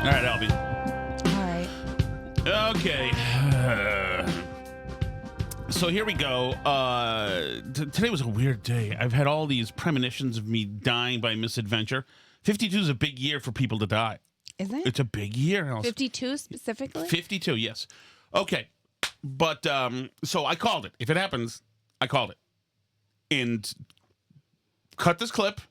All right, Albie. All right. Okay. So here we go. Today was a weird day. I've had all these premonitions of me dying by misadventure. 52 is a big year for people to die. Is it? It's a big year. 52 specifically? 52, yes. Okay. But, so I called it. If it happens, I called it. And cut this clip.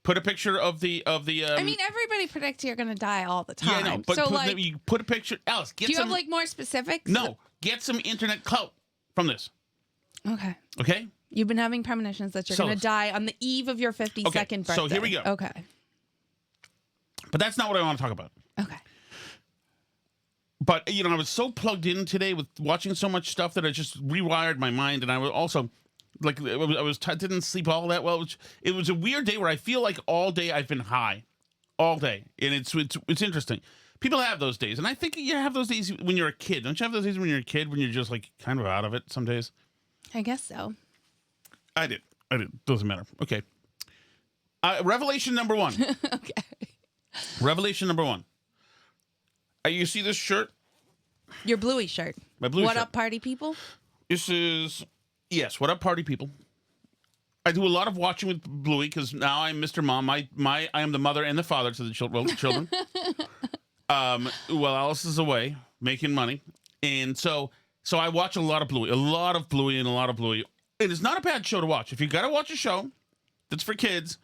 Put a picture of the. I mean, everybody predicts you're going to die all the time. Yeah, no, but so, you put a picture. Alice, get do you some. have more specifics? No, get some internet clout from this. Okay. Okay? You've been having premonitions that you're going to die on the eve of your 52nd birthday. So here we go. Okay. But that's not what I want to talk about. Okay. But, I was so plugged in today with watching so much stuff that I just rewired my mind. And I was also, didn't sleep all that well. It was a weird day where I feel like all day I've been high. All day. And it's interesting. People have those days. And I think you have those days when you're a kid. Don't you have those days when you're a kid when you're just, kind of out of it some days? I guess so. I did. Doesn't matter. Okay. Revelation number 1. Okay. Revelation number 1. You see this shirt? Your Bluey shirt. My Bluey What shirt. up, party people? This is, yes, what up, party people? I do a lot of watching with Bluey because now I'm Mr. Mom. I am the mother and the father to the children. Well, Alice is away making money. And so I watch a lot of Bluey. It is not a bad show to watch. If you got to watch a show that's for kids,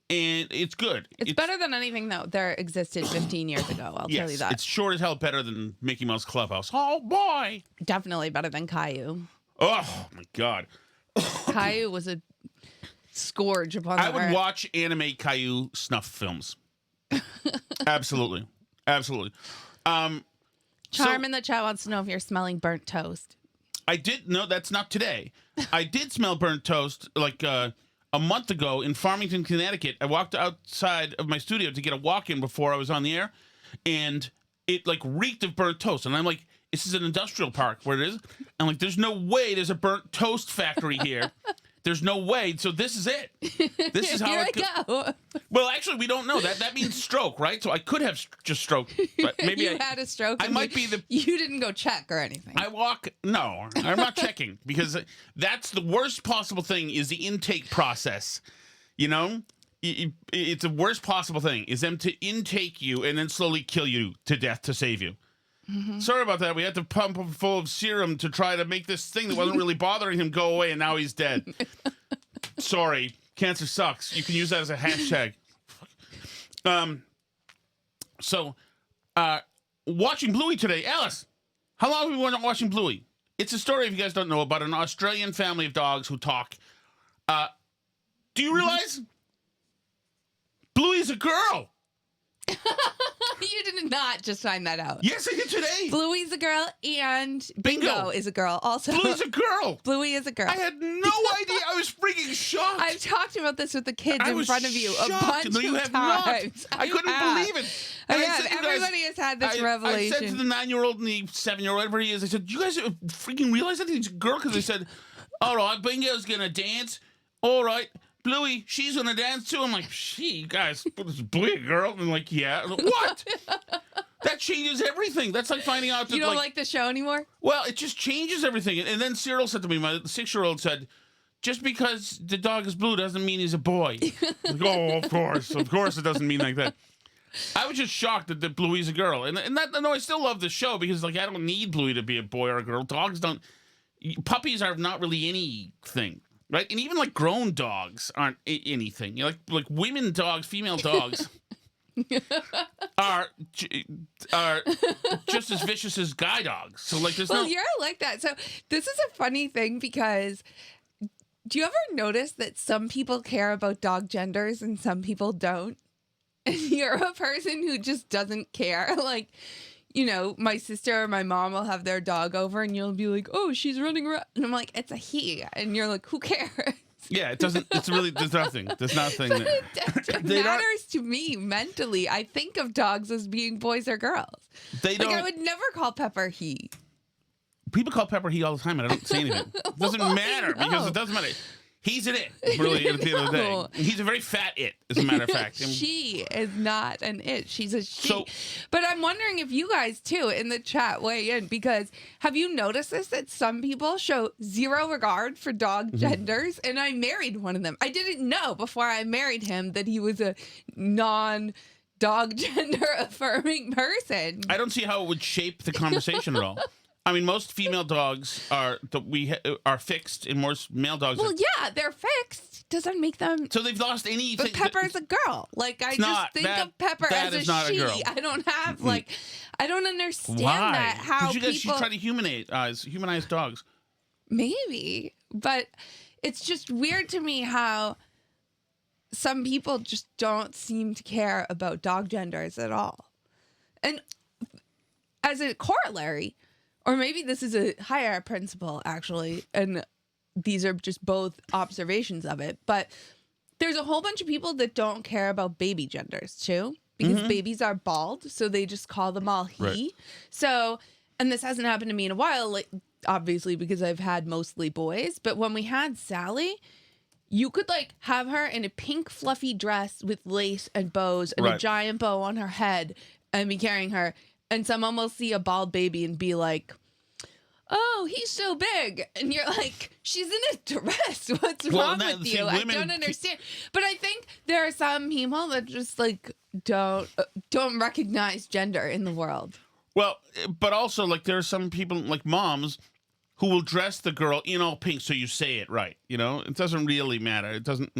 and it's good. It's better than anything that there existed 15 years ago. I'll tell you that. It's sure as hell better than Mickey Mouse Clubhouse. Oh, boy. Definitely better than Caillou. Oh, my God. Caillou was a scourge upon the I would earth. watch anime Caillou snuff films. Absolutely. Absolutely. Charm in the chat wants to know if you're smelling burnt toast. I did, no, that's not today. I did smell burnt toast a month ago in Farmington, Connecticut. I walked outside of my studio to get a walk-in before I was on the air, and it reeked of burnt toast. And I'm like, this is an industrial park where it is. I'm like, there's no way there's a burnt toast factory here. There's no way. So this is it. This is how Here I go. Well, actually, we don't know. That means stroke, right? So I could have just stroked. But maybe you had a stroke. I might be the. You didn't go check or anything. No, I'm not checking because that's the worst possible thing is the intake process. It's the worst possible thing is them to intake you and then slowly kill you to death to save you. Mm-hmm. Sorry about that. We had to pump him full of serum to try to make this thing that wasn't really bothering him go away, and now he's dead. Sorry. Cancer sucks. You can use that as a hashtag. So, watching Bluey today. Alice, how long have we been watching Bluey? It's a story, if you guys don't know, about an Australian family of dogs who talk. Do you realize Bluey's a girl? You did not just find that out. Yes, I did today. Bluey's a girl and Bingo is a girl also. Bluey's a girl. Bluey is a girl. I had no idea. I was freaking shocked. I've talked about this with the kids in front of you a bunch no, you of have times. Not. I couldn't believe it. I have. Everybody has had this revelation. I said to the 9-year-old and the 7-year-old, whatever he is, I said, you guys freaking realize that he's a girl? Because they said, all right, Bingo's going to dance. All right. Bluey, she's gonna dance too. I'm like, you guys, is Bluey a girl? And I'm like, yeah. What? That changes everything. That's like finding out that you don't like the show anymore? Well, it just changes everything. And then Cyril said to me, my 6-year-old said, just because the dog is blue doesn't mean he's a boy. Like, oh, of course it doesn't mean like that. I was just shocked that Bluey's a girl. And that, no, I still love the show because I don't need Bluey to be a boy or a girl. Puppies are not really anything. Right, and even grown dogs aren't anything. Like women dogs, female dogs are just as vicious as guy dogs. So there's you're like that. So this is a funny thing because do you ever notice that some people care about dog genders and some people don't? And you're a person who just doesn't care. My sister or my mom will have their dog over and you'll be like, oh, she's running around. And I'm like, it's a he. And you're like, who cares? Yeah, it doesn't, there's nothing. There's nothing. It matters to me mentally. I think of dogs as being boys or girls. I would never call Pepper he. People call Pepper he all the time and I don't say anything. It doesn't matter because it doesn't matter. He's an it, really, at the end of the No. day. He's a very fat it, as a matter of fact. She is not an it. She's a she. So- but I'm wondering if you guys, too, in the chat weigh in, because have you noticed this, that some people show zero regard for dog genders? And I married one of them. I didn't know before I married him that he was a non-dog gender affirming person. I don't see how it would shape the conversation at all. I mean, most female dogs are fixed, and most male dogs Well, are. yeah, they're fixed. Doesn't make them. So they've lost anything. But Pepper's a girl. Like, I not. just think That- of Pepper that as is a not a she. girl. I don't have, like, I don't understand Why? that. How you guys people. should try to humanize dogs. Maybe. But it's just weird to me how some people just don't seem to care about dog genders at all. And as a corollary, or maybe this is a higher principle, actually, and these are just both observations of it, but there's a whole bunch of people that don't care about baby genders, too, because babies are bald, so they just call them all he. Right. So, and this hasn't happened to me in a while, like, obviously, because I've had mostly boys, but when we had Sally, you could, like, have her in a pink fluffy dress with lace and bows and a Right. giant bow on her head and be carrying her. And someone will see a bald baby and be like, oh, he's so big. And you're like, she's in a dress. What's wrong with see, you? I women don't understand. But I think there are some people that just, like, don't recognize gender in the world. Well, but also, like, there are some people, like moms, who will dress the girl in all pink so you say it right. You know, it doesn't really matter. It doesn't.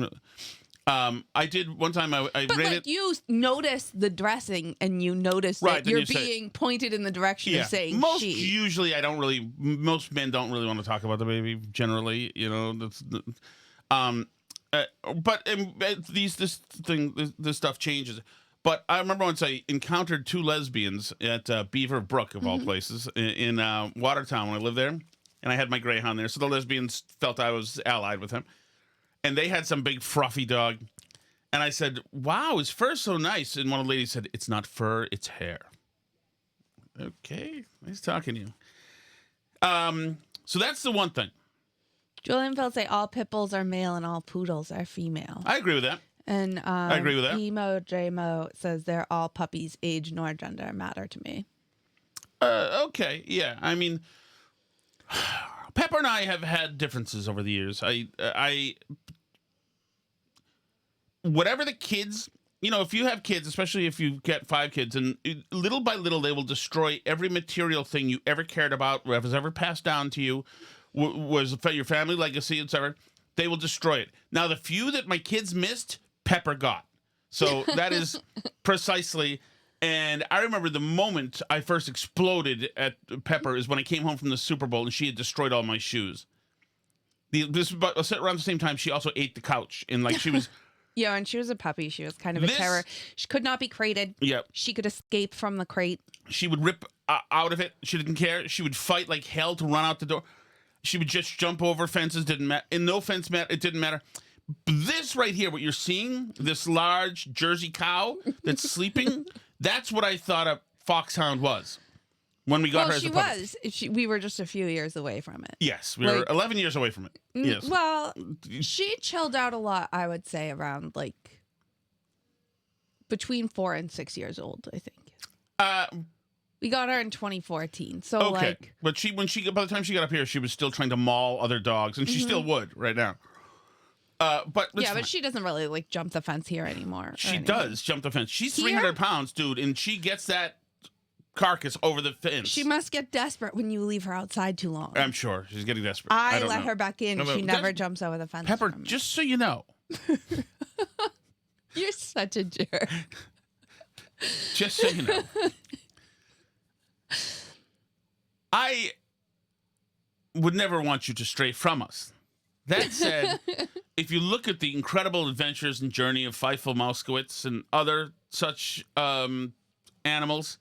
I did one time. I But, read like, it. you notice the dressing and you notice Right, that then you're you say- being pointed in the direction of saying most she. usually most men don't really want to talk about the baby generally. You know, that's but this stuff changes. But I remember once I encountered two lesbians at Beaver Brook, of all places, in Watertown when I lived there. And I had my greyhound there. So the lesbians felt I was allied with him. And they had some big fruffy dog. And I said, wow, his fur's so nice. And one of the ladies said, it's not fur, it's hair. Okay, nice talking to you. So that's the one thing. Julian Phil say all pit bulls are male and all poodles are female. I agree with that. And I agree with that. Emo J-Mo says they're all puppies, age nor gender matter to me. Okay, yeah. I mean, Pepper and I have had differences over the years. Whatever the kids, you know, if you have kids, especially if you get 5 kids, and little by little they will destroy every material thing you ever cared about, whatever was ever passed down to you, was your family legacy, etc. They will destroy it. Now, the few that my kids missed, Pepper got. So that is precisely. And I remember the moment I first exploded at Pepper is when I came home from the Super Bowl and she had destroyed all my shoes. But around the same time, she also ate the couch, and like she was. Yeah, and she was a puppy. She was kind of a This- terror. She could not be crated. Yeah. She could escape from the crate. She would rip out of it. She didn't care. She would fight like hell to run out the door. She would just jump over fences. Didn't matter. And no fence matter. It didn't matter. This right here, what you're seeing, this large Jersey cow that's sleeping, that's what I thought a foxhound was when we got Well, her as she a puppy. was. We were just a few years away from it. Yes, we were Like- 11 years away from it. Yes. Well, she chilled out a lot, I would say, around like between 4 and 6 years old, I think. We got her in 2014. So Okay, like but by the time she got up here, she was still trying to maul other dogs, and she still would right now. But it's yeah, fine. but she doesn't really like jump the fence here anymore. or She anything. does jump the fence. She's Here? 300 pounds, dude, and she gets that carcass over the fence. She must get desperate when you leave her outside too long. I'm sure she's getting desperate. I don't let know. her back in. No, but She never that's- jumps over the fence. Pepper, from me. just so you know, You're such a jerk. just so you know, I would never want you to stray from us. That said, if you look at the incredible adventures and journey of Feifel Mouskowitz and other such animals,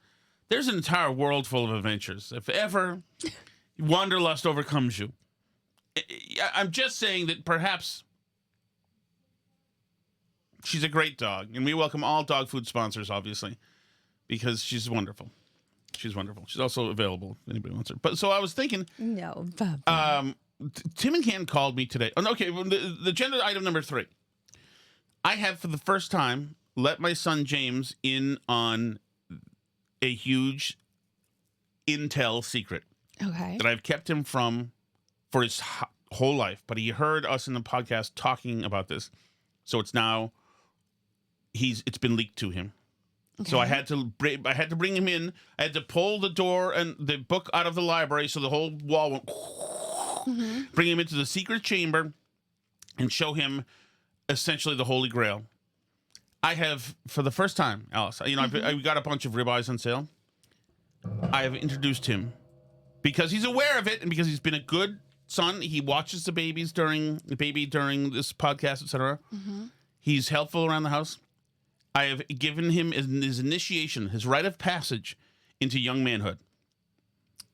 there's an entire world full of adventures. If ever wanderlust overcomes you, I'm just saying that perhaps she's a great dog, and we welcome all dog food sponsors, obviously, because she's wonderful. She's wonderful. She's also available if anybody wants her. But so I was thinking, No, Bubba. Tim and Ken called me today. Oh, okay, well, the gender item number 3. I have, for the first time, let my son James in on a huge intel secret Okay. that I've kept him from for his whole life. But he heard us in the podcast talking about this, so it's now it's been leaked to him. Okay. So I had to bring him in. I had to pull the door and the book out of the library, so the whole wall went. Bring him into the secret chamber, and show him essentially the Holy Grail. I have, for the first time, Alice. You know, I've got a bunch of ribeyes on sale. I have introduced him because he's aware of it, and because he's been a good son. He watches the baby during this podcast, etc. He's helpful around the house. I have given him his initiation, his rite of passage into young manhood.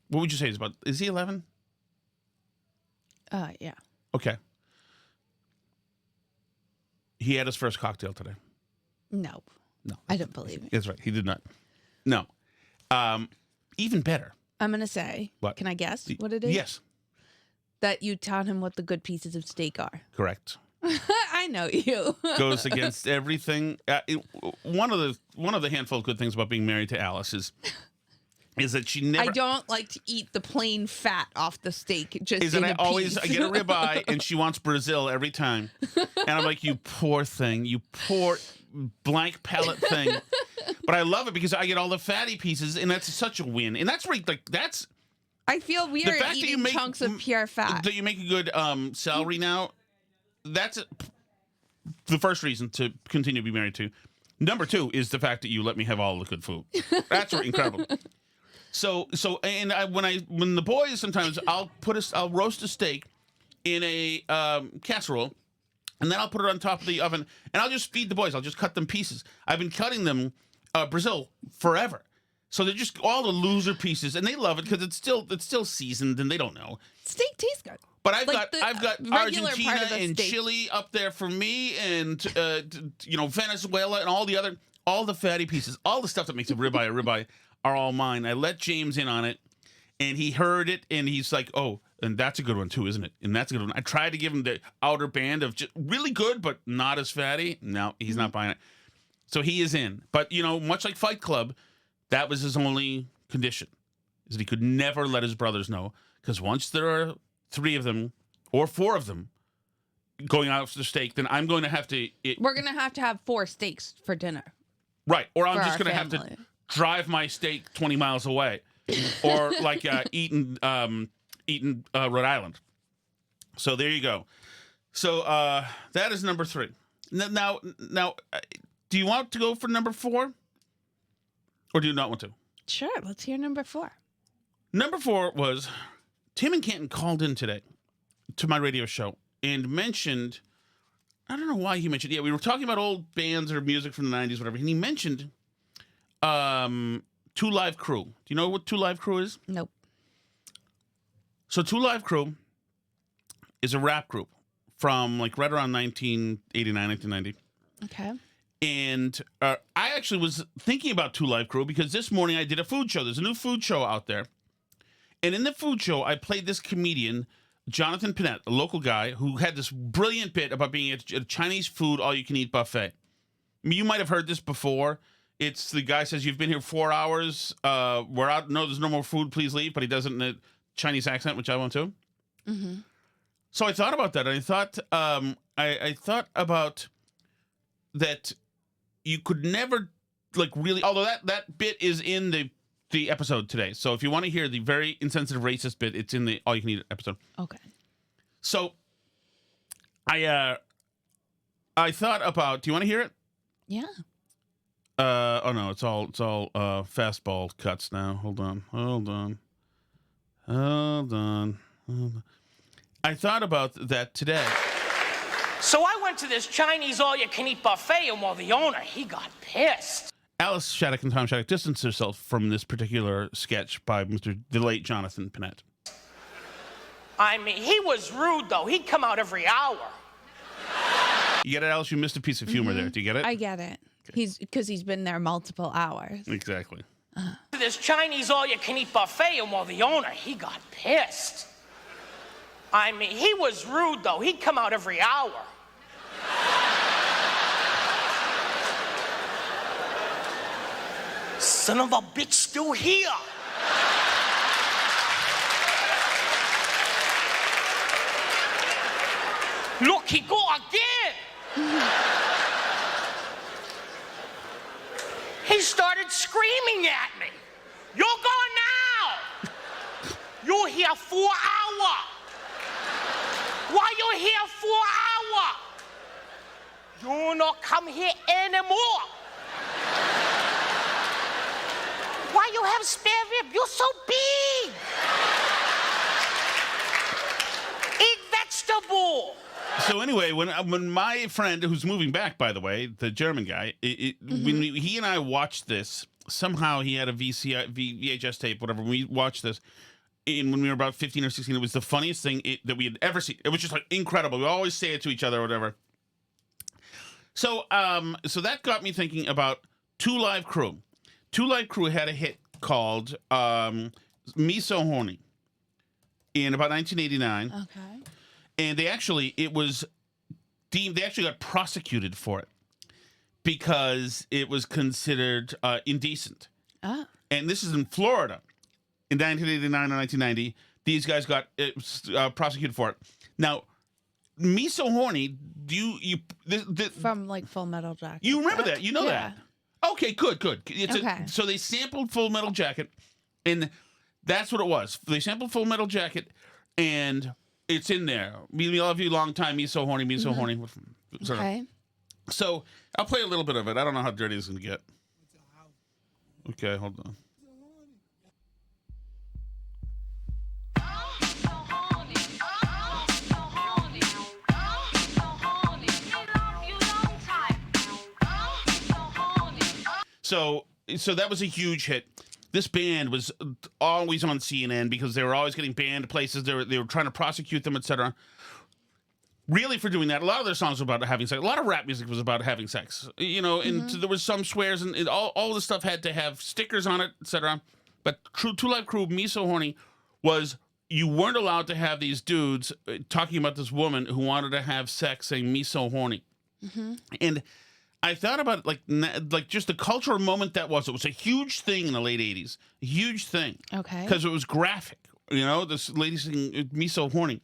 What would you say? Is he 11? Yeah. Okay. He had his first cocktail today. No. No. I don't believe it. That's right. He did not. No. Even better. I'm going to say, What? Can I guess what it is? Yes. That you taught him what the good pieces of steak are. Correct. I know you. Goes against everything. One of the handful of good things about being married to Alice is that she never. I don't like to eat the plain fat off the steak. Just is in that a I piece. get a ribeye and she wants Brazil every time, and I'm like, you poor thing, you poor blank palate thing. But I love it because I get all the fatty pieces, and that's such a win. And that's right, like that's. I feel we The are fact that you eating make- chunks of pure fat. That you make a good celery now. That's the first reason to continue to be married to. Number 2 is the fact that you let me have all the good food. That's incredible. So, and when the boys sometimes I'll roast a steak in a casserole, and then I'll put it on top of the oven, and I'll just feed the boys. I'll just cut them pieces. I've been cutting them Brazil forever, so they're just all the loser pieces, and they love it because it's still seasoned, and they don't know. Steak tastes good. But I've Like got the regular Argentina part of a and steak. Chile up there for me, and Venezuela and all the fatty pieces, all the stuff that makes a ribeye are all mine. I let James in on it, and he heard it, and he's like, "Oh, and that's a good one too, isn't it?" And that's a good one. I tried to give him the outer band of just really good, but not as fatty. No, he's not buying it. So he is in. But much like Fight Club, that was his only condition, is that he could never let his brothers know, because once there are 3 of them or 4 of them going out for the steak, then I'm going to have to. We're going to have 4 steaks for dinner. Right, or I'm For just our going to have to family. drive my steak 20 miles away, or like Eaton, Rhode Island. So there you go. So that is number 3. Now, do you want to go for number 4, or do you not want to? Sure, let's hear number 4. Number 4 was Tim and Canton called in today to my radio show and mentioned. I don't know why he mentioned. Yeah, we were talking about old bands or music from the 90s, whatever. And he mentioned 2 Live Crew. Do you know what 2 Live Crew is? Nope. So 2 Live Crew is a rap group from like right around 1989, 1990. Okay. And I actually was thinking about 2 Live Crew because this morning I did a food show. There's a new food show out there. And in the food show, I played this comedian, Jonathan Panette, a local guy who had this brilliant bit about being at a Chinese food all-you-can-eat buffet. I mean, you might have heard this before. It's the guy says, "You've been here 4 hours. We're out. No, there's no more food. Please leave." But he does it in a Chinese accent, which I want to. Mm-hmm. So I thought about that. And I thought, I thought about that. You could never really. Although that bit is in the episode today. So if you want to hear the very insensitive racist bit, it's in the All You Can Eat episode. Okay. So I thought about. Do you want to hear it? Yeah. Oh no, it's all fastball cuts now. Hold on. I thought about that today. So I went to this Chinese all-you-can-eat buffet, and the owner, he got pissed. Alice Shattuck and Tom Shattuck distanced herself from this particular sketch by the late Jonathan Panette. I mean, he was rude, though. He'd come out every hour. You get it, Alice? You missed a piece of humor there. Do you get it? I get it. He's been there multiple hours. Exactly. To this Chinese all-you-can-eat buffet, and the owner, he got pissed. I mean, he was rude, though. He'd come out every hour. Son of a bitch, still here. Look, he go again. He started screaming at me. You're gone now. You're here 4 hours. Why you here 4 hours? You not come here anymore. Why you have spare rib? You're so big. Eat vegetable. So anyway, when my friend who's moving back, by the way, the German guy, when he and I watched this, somehow he had a VHS tape, whatever. We watched this, and when we were about 15 or 16, it was the funniest thing that we had ever seen. It was just like incredible. We always say it to each other or whatever. So, so that got me thinking about Two Live Crew. Two Live Crew had a hit called "Me So Horny" in about 1989. Okay. And they actually got prosecuted for it because it was considered indecent. Oh. And this is in Florida in 1989 or 1990. These guys got prosecuted for it. Now, Me So Horny, From like Full Metal Jacket. you remember that? You know Yeah. that? Okay, good. Okay. So they sampled Full Metal Jacket, and that's what it was. They sampled Full Metal Jacket, and it's in there. Me love you long time. Me so horny. Me so horny. Sort of. Okay. So I'll play a little bit of it. I don't know how dirty it's gonna get. Okay, hold on. So that was a huge hit. This band was always on CNN because they were always getting banned places. They were trying to prosecute them, etc. Really, for doing that, a lot of their songs were about having sex. A lot of rap music was about having sex. You know, and there was some swears, and all the stuff had to have stickers on it, etc. But Two Live Crew, Me So Horny, was you weren't allowed to have these dudes talking about this woman who wanted to have sex, saying "Me So Horny," and I thought about it like just the cultural moment that was. It was a huge thing in the late 80s. A huge thing. Okay. Because it was graphic. You know, this lady saying, "Me So Horny."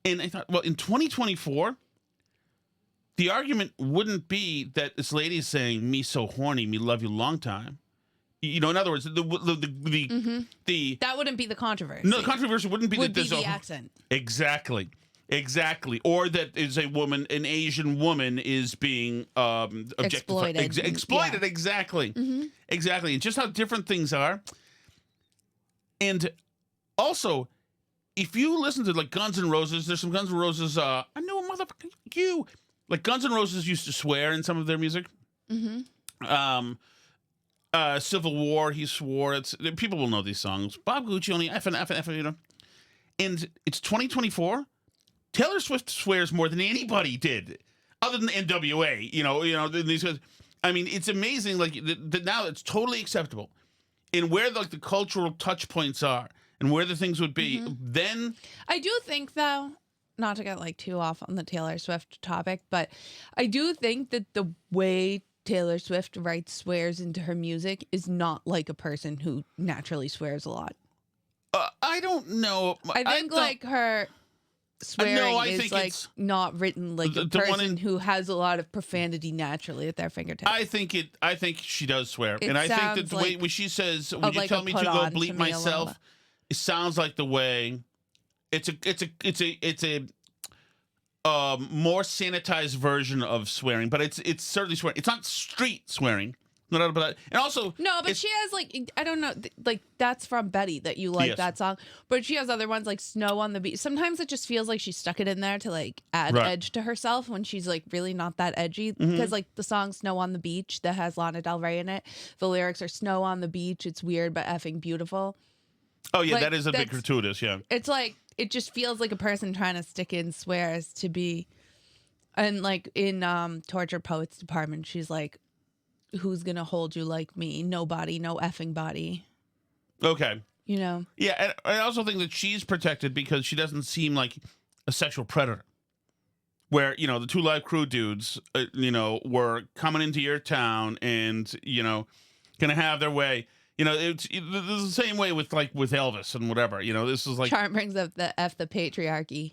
And I thought, well, in 2024, the argument wouldn't be that this lady is saying, "Me so horny, me love you long time." You know, in other words, the That wouldn't be the controversy. no, the controversy wouldn't be Would that be there's the accent. Exactly. Or that is a woman, an Asian woman is being objectified. Exploited. Exploited, Yeah. exactly. Exactly. And just how different things are. And also, if you listen to like Guns N' Roses, there's some Guns N' Roses, I know a motherfucker, you. Like Guns N' Roses used to swear in some of their music. Civil War, he swore. People will know these songs. Bob Gucci only F, you know. And it's 2024. Taylor Swift swears more than anybody did, other than NWA. You know these guys. I mean, it's amazing. Like that now, it's totally acceptable. And where the cultural touch points are, and where the things would be, then I do think, though, not to get like too off on the Taylor Swift topic, but I do think that the way Taylor Swift writes swears into her music is not like a person who naturally swears a lot. I don't know. I think like her swearing I is think like it's not written like a the one person who has a lot of profanity naturally at their fingertips. I think she does swear, It and I think that sounds the way like when she says, "When you like tell a me to put go on to bleep me a myself," little. it sounds like the way it's a more sanitized version of swearing, but it's certainly swearing. It's not street swearing. No doubt about that. And also, No, but she has like, I don't know, like that's from Betty that you like Yes. that song. But she has other ones like Snow on the Beach. Sometimes it just feels like she stuck it in there to like add Right. edge to herself when she's like really not that edgy. Because like the song Snow on the Beach that has Lana Del Rey in it, the lyrics are Snow on the beach, it's weird but effing beautiful. oh yeah, like, that is a bit that's- gratuitous. Yeah, It's like, it just feels like a person trying to stick in swears to be. And like in Torture Poets Department, she's like, who's gonna hold you like me? Nobody, no effing body. okay. You know? Yeah, and I also think that she's protected because she doesn't seem like a sexual predator. Where, you know, the 2 Live Crew dudes, you know, were coming into your town and, you know, going to have their way. You know, it's the same way with Elvis and whatever. You know, this is like... Charm brings up the F the patriarchy,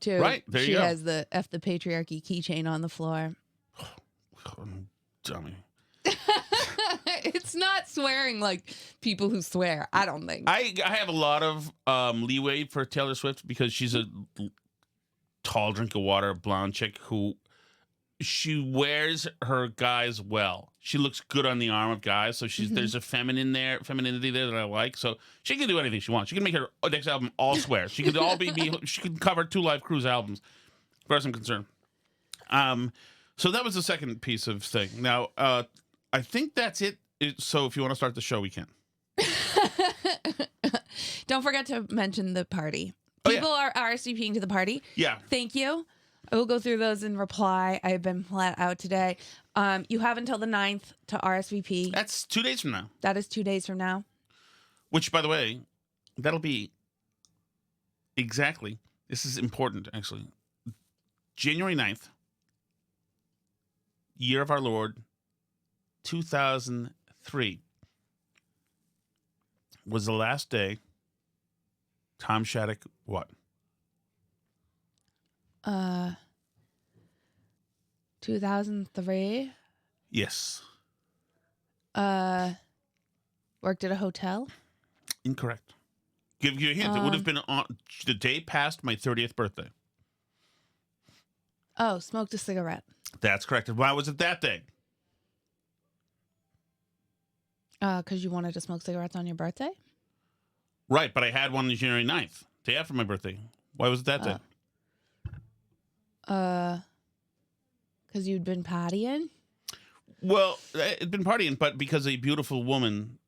too. Right, there you go. She has the F the patriarchy keychain on the floor. Dummy. It's not swearing like people who swear, I don't think. I have a lot of leeway for Taylor Swift because she's a tall drink of water, blonde chick who she wears her guys well. She looks good on the arm of guys, so there's a femininity there that I like. So she can do anything she wants. She can make her next album all swear. She could she could cover 2 Live Crew's albums, as far as I'm concerned. So that was the second piece of thing. Now, I think that's it. So if you want to start the show, we can. Don't forget to mention the party. Oh, People are RSVPing to the party. Yeah. Thank you. I will go through those and reply. I've been flat out today. You have until the 9th to RSVP. That's 2 days from now. That is 2 days from now. Which, by the way, that'll be exactly, this is important, actually, January 9th, year of our Lord, 2003, was the last day Tom Shattuck what? 2003. Yes. Worked at a hotel. Incorrect. Give you a hint. It would have been on the day past my 30th birthday. Oh, smoked a cigarette. That's correct. Why was it that day? Because you wanted to smoke cigarettes on your birthday? Right, but I had one on January 9th, day after my birthday. Why was it that day? Because you'd been partying? Well, I'd been partying, but because a beautiful woman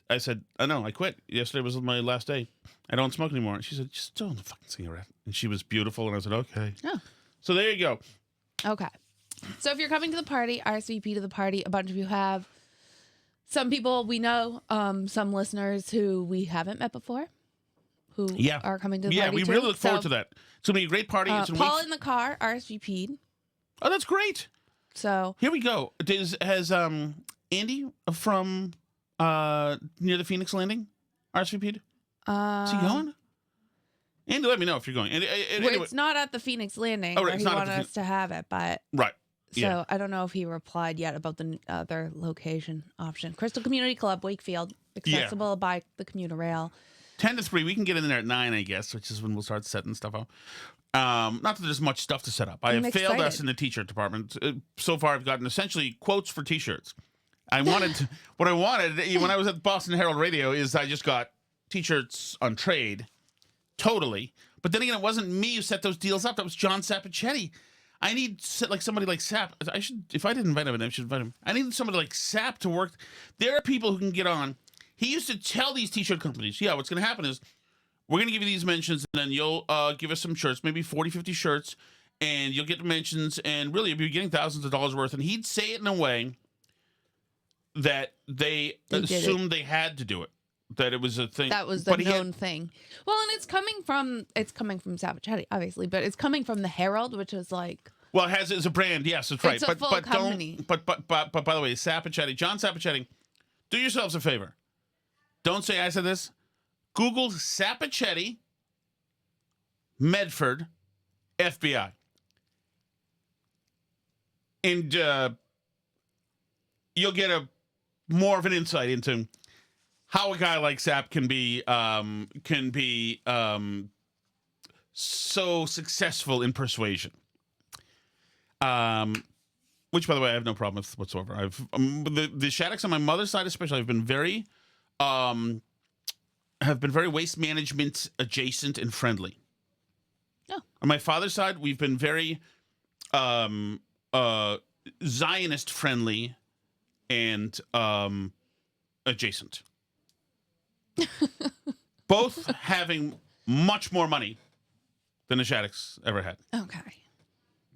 I said, I know, I quit. Yesterday was my last day. I don't smoke anymore. And she said, just don't have a fucking cigarette. And she was beautiful, and I said, okay. Oh. So there you go. Okay. So if you're coming to the party, RSVP to the party, a bunch of you have. Some people we know, some listeners who we haven't met before, who are coming to the party. Yeah, we really look forward to that. It's going to be a great party. Paul in the car RSVP'd. Oh, that's great. So here we go. Has Andy from near the Phoenix Landing RSVP'd? Is he going? Andy, let me know if you're going. Anyway. It's not at the Phoenix Landing where he wanted us to have it, but right. So I don't know if he replied yet about the other location option. Crystal Community Club, Wakefield, accessible by the commuter rail. 10 to 3. We can get in there at 9, I guess, which is when we'll start setting stuff up. Not that there's much stuff to set up. I have failed us in the t-shirt department. So far, I've gotten essentially quotes for t-shirts. What I wanted when I was at Boston Herald Radio is I just got t-shirts on trade, totally. But then again, it wasn't me who set those deals up. That was John Sapichetti. I need somebody like Sap. If I didn't invite him, I should invite him. I need somebody like Sap to work. There are people who can get on. He used to tell these t-shirt companies, what's going to happen is we're going to give you these mentions, and then you'll give us some shirts, maybe 40, 50 shirts, and you'll get the mentions, and really you'll be getting thousands of dollars worth. And he'd say it in a way that they assumed they had to do it, that it was a thing. That was the known thing. Well, and it's coming from Sapichetti, obviously, but it's coming from the Herald, which is like. Well, it's a brand, yes, it's right. It's a full company. But by the way, Sapichetti, John Sapichetti, do yourselves a favor. Don't say I said this. Google Sapichetti, Medford, FBI. And you'll get more of an insight into how a guy like Sap can be so successful in persuasion. Which, by the way, I have no problem with whatsoever. I've the Shaddocks on my mother's side, especially, have been very waste management adjacent and friendly. Oh. On my father's side, we've been very Zionist friendly and adjacent. Both having much more money than the Shaddocks ever had. Okay.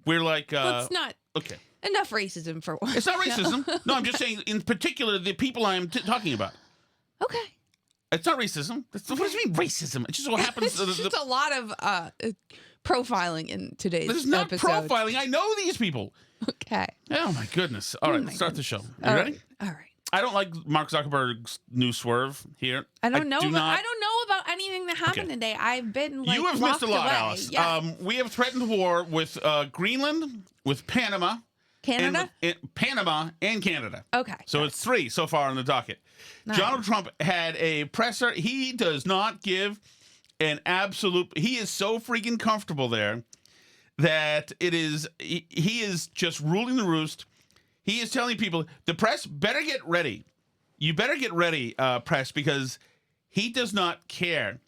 We're like Let's not. Okay. Enough racism for once. It's not racism. No, I'm just saying in particular the people I'm talking about. Okay. It's not racism. What does it mean, racism? It just so happens. It's just a lot of profiling in today's This is not episode. profiling. I know these people. Okay. Oh, my goodness. All right, let's start the show. You All ready? right. All right. I don't like Mark Zuckerberg's new swerve here. I don't know not. about anything that happened today. I've been like You have missed a lot, away. Alice. Yeah. We have threatened war with Greenland, with Panama, Canada? Panama and Canada. Okay. So it's 3 so far on the docket. Nice. Donald Trump had a presser. He does not give an absolute. He is so freaking comfortable there that it is. He is just ruling the roost. He is telling people, the press better get ready. You better get ready, press, because he does not care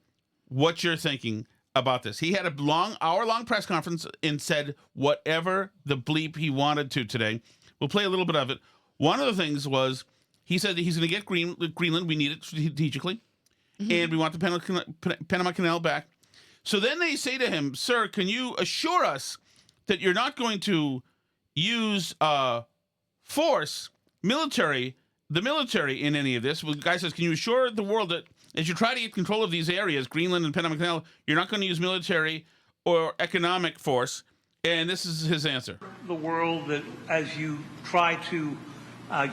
what you're thinking about this. He had a hour-long press conference and said whatever the bleep he wanted to today. We'll play a little bit of it. One of the things was he said that he's going to get Greenland. We need it strategically. And we want the Panama Canal back. So then they say to him, sir, can you assure us that you're not going to use force, the military in any of this? Well, the guy says, can you assure the world that as you try to get control of these areas, Greenland and Panama Canal, you're not going to use military or economic force? And this is his answer. The world that as you try to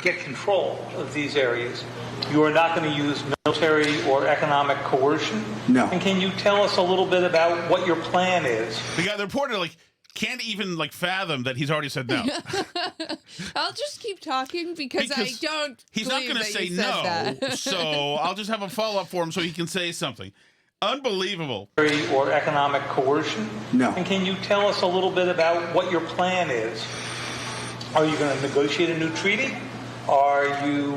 get control of these areas, you are not going to use military or economic coercion? No. And can you tell us a little bit about what your plan is? The reporter, can't even, fathom that he's already said no. I'll just keep talking because I don't. He's not going to say no, so I'll just have a follow-up for him so he can say something. Unbelievable. Or economic coercion? No. And can you tell us a little bit about what your plan is? Are you going to negotiate a new treaty? Are you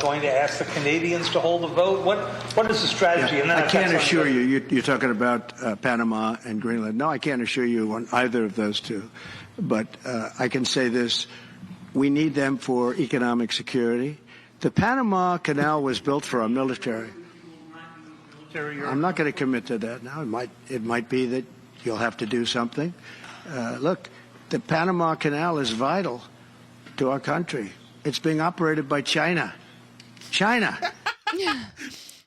going to ask the Canadians to hold a vote? What is the strategy? Yeah, And then I can't assure you, you're talking about Panama and Greenland. No, I can't assure you on either of those two. But I can say this. We need them for economic security. The Panama Canal was built for our military. I'm not going to commit to that now. It might be that you'll have to do something. Look, the Panama Canal is vital to our country. It's being operated by China. China.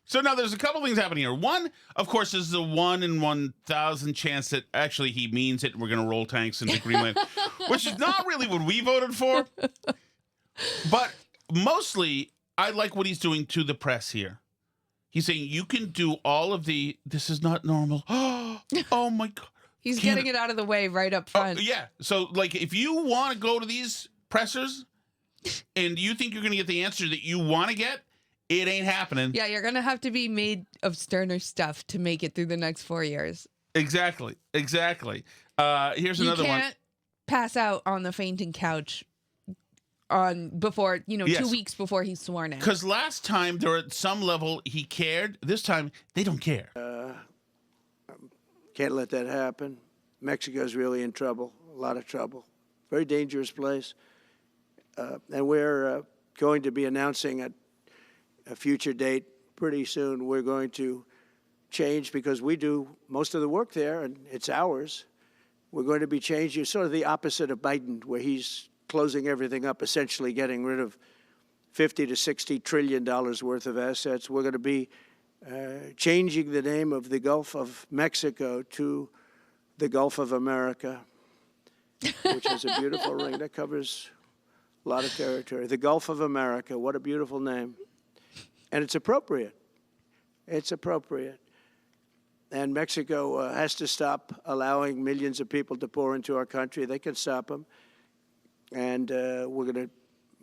So now there's a couple things happening here. One, of course, is the 1 in 1,000 chance that actually he means it and we're going to roll tanks into Greenland, which is not really what we voted for. But mostly, I like what he's doing to the press here. He's saying, you can do all of this is not normal. Oh, my God. He's getting it out of the way right up front. Yeah. So, if you want to go to these pressers and you think you're going to get the answer that you want to get, it ain't happening. Yeah, you're going to have to be made of sterner stuff to make it through the next 4 years. Exactly. Here's another one. You can't pass out on the fainting couch before, 2 weeks before he's sworn in. Because last time, there at some level, he cared. This time, they don't care. Can't let that happen. Mexico's really in trouble, a lot of trouble. Very dangerous place. And we're going to be announcing a future date pretty soon. We're going to change because we do most of the work there and it's ours. We're going to be changing sort of the opposite of Biden, where he's closing everything up, essentially getting rid of $50 to $60 trillion worth of assets. We're going to be changing the name of the Gulf of Mexico to the Gulf of America, which is a beautiful ring that covers a lot of territory. The Gulf of America, what a beautiful name. And it's appropriate. It's appropriate. And Mexico has to stop allowing millions of people to pour into our country. They can stop them. And we're going to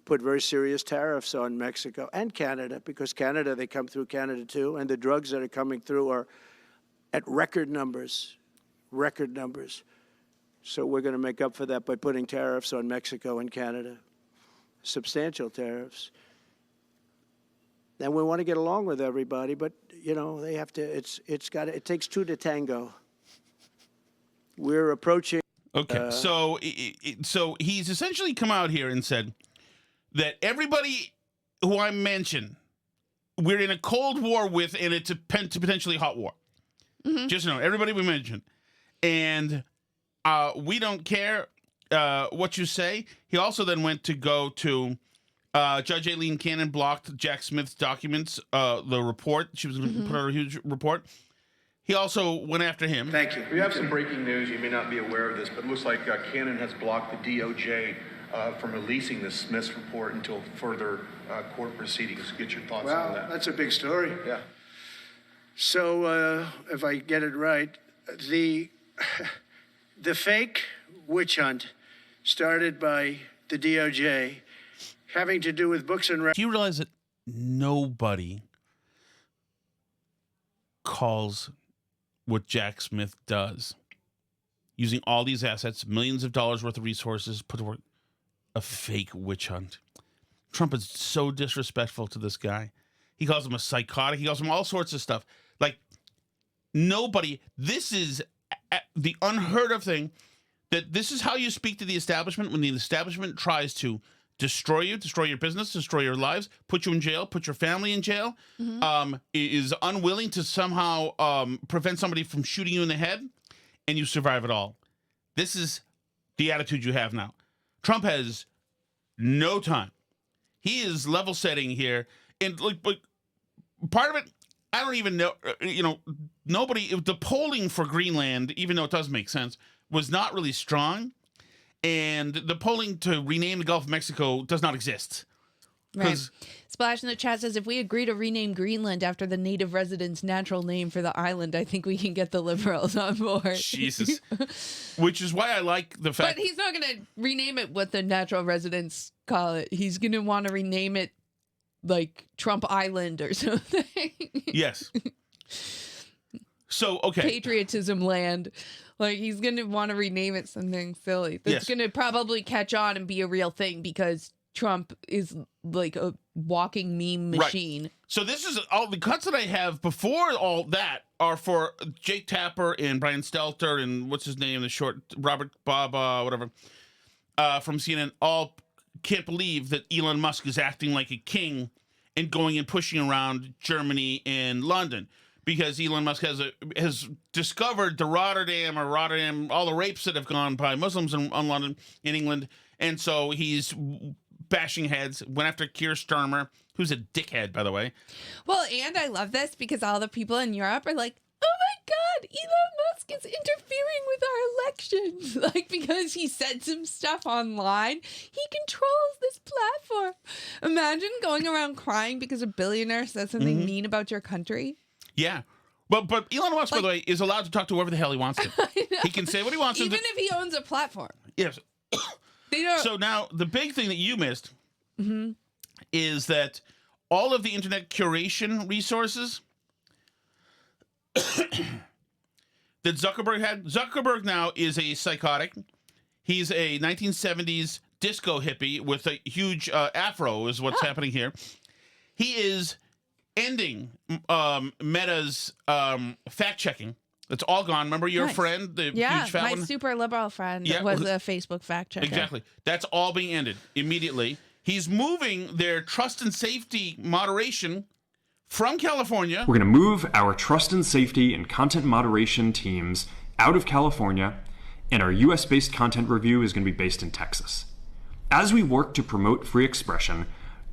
put very serious tariffs on Mexico and Canada, because Canada, they come through Canada too. And the drugs that are coming through are at record numbers. So we're going to make up for that by putting tariffs on Mexico and Canada. Substantial tariffs. And we want to get along with everybody, but they have to. It takes two to tango. We're approaching. Okay, so he's essentially come out here and said that everybody who I mention, we're in a Cold War with, and it's a potentially hot war. Mm-hmm. Just everybody we mention, and we don't care what you say. He also then went to go to Judge Aileen Cannon blocked Jack Smith's documents, the report. She was going to put out a huge report. He also went after him. Thank you. We have some breaking news. You may not be aware of this, but it looks like Cannon has blocked the DOJ from releasing the Smith's report until further court proceedings. Get your thoughts on that. That's a big story. Yeah. So, if I get it right, the fake witch hunt started by the DOJ having to do with books and Do you realize that nobody calls what Jack Smith does, using all these assets, millions of dollars worth of resources, put to work, a fake witch hunt? Trump is so disrespectful to this guy. He calls him a psychotic. He calls him all sorts of stuff. Like, nobody, this is the unheard of thing, that this is how you speak to the establishment when the establishment tries to destroy you, destroy your business, destroy your lives, put you in jail, put your family in jail, is unwilling to somehow prevent somebody from shooting you in the head, and you survive it all. This is the attitude you have now. Trump has no time. He is level setting here. And like part of it, I don't even know, nobody, the polling for Greenland, even though it does make sense, was not really strong. And the polling to rename the Gulf of Mexico does not exist. Right. Splash in the chat says, if we agree to rename Greenland after the native residents' natural name for the island, I think we can get the liberals on board. Jesus. Which is why I like the fact. But he's not going to rename it what the natural residents call it. He's going to want to rename it like Trump Island or something. Yes. So, okay. Patriotism land. Like, he's going to want to rename it something silly. That's going to probably catch on and be a real thing because Trump is like a walking meme machine. Right. So this is all the cuts that I have before all that are for Jake Tapper and Brian Stelter and what's his name, the short Robert Bob, whatever, from CNN. All can't believe that Elon Musk is acting like a king and going and pushing around Germany and London. Because Elon Musk has discovered the Rotterdam, all the rapes that have gone by Muslims in London, in England, and so he's bashing heads. Went after Keir Starmer, who's a dickhead, by the way. Well, and I love this because all the people in Europe are like, "Oh my God, Elon Musk is interfering with our elections!" Like, because he said some stuff online, he controls this platform. Imagine going around crying because a billionaire says something mean about your country. Yeah. But Elon Musk, by the way, is allowed to talk to whoever the hell he wants to. He can say what he wants to. Even if he owns a platform. Yes. They don't. So now, the big thing that you missed is that all of the internet curation resources that Zuckerberg had. Zuckerberg now is a psychotic. He's a 1970s disco hippie with a huge afro is what's happening here. He is ending Meta's fact-checking. It's all gone. Remember your friend, the huge fat my one? super liberal friend was a Facebook fact-checker. Exactly. That's all being ended immediately. He's moving their trust and safety moderation from California. We're going to move our trust and safety and content moderation teams out of California, and our US-based content review is going to be based in Texas. As we work to promote free expression,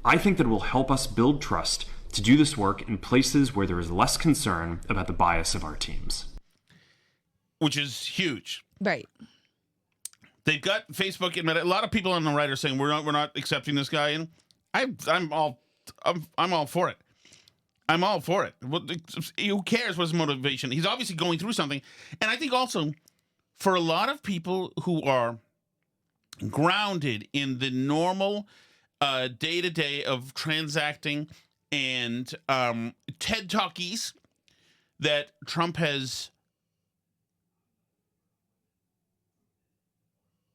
I think that it will help us build trust to do this work in places where there is less concern about the bias of our teams. Which is huge. Right. They've got Facebook and Meta. A lot of people on the right are saying we're not accepting this guy, and I'm all for it. I'm all for it. Who cares what his motivation? He's obviously going through something, and I think also for a lot of people who are grounded in the normal day-to-day of transacting and TED Talkies that Trump has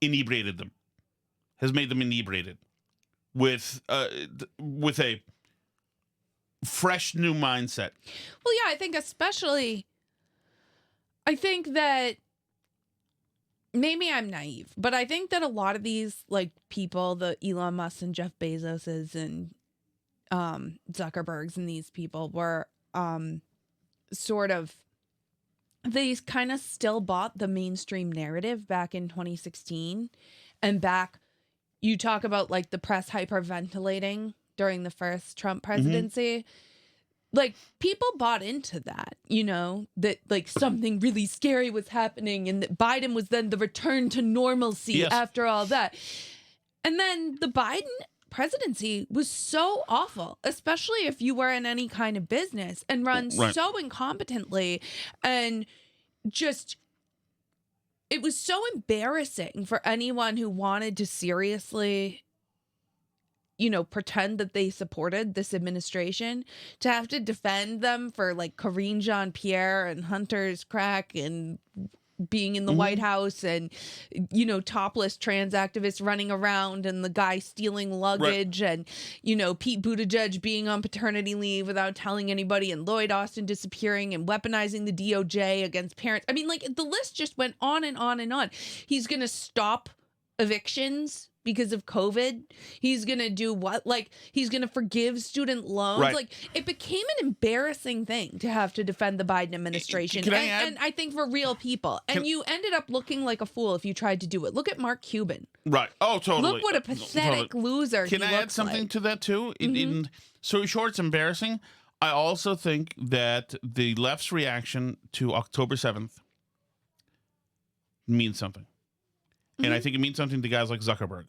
inebriated them, has made them inebriated with a fresh new mindset. Well, yeah, I think that maybe I'm naive, but I think that a lot of these like people, the Elon Musk and Jeff Bezoses and Zuckerbergs and these people were sort of, they kind of still bought the mainstream narrative back in 2016 and back you talk about like the press hyperventilating during the first Trump presidency. Like, people bought into that, you know, that like something really scary was happening and that Biden was then the return to normalcy after all that. And then the Biden presidency was so awful, especially if you were in any kind of business, and run so incompetently, and just, it was so embarrassing for anyone who wanted to seriously, you know, pretend that they supported this administration, to have to defend them for like Karine Jean-Pierre and Hunter's crack and being in the White House, and, you know, topless trans activists running around, and the guy stealing luggage, and, you know, Pete Buttigieg being on paternity leave without telling anybody, and Lloyd Austin disappearing, and weaponizing the DOJ against parents. I mean, like, the list just went on and on and on. He's going to stop evictions because of COVID. He's going to do what? Like, he's going to forgive student loans. Right. Like, it became an embarrassing thing to have to defend the Biden administration. Can I add? And I think for real people. And you ended up looking like a fool if you tried to do it. Look at Mark Cuban. Right. Oh, totally. Look what a pathetic loser Can he I add looks something like. to that too? In so short, it's embarrassing. I also think that the left's reaction to October 7th means something. And I think it means something to guys like Zuckerberg,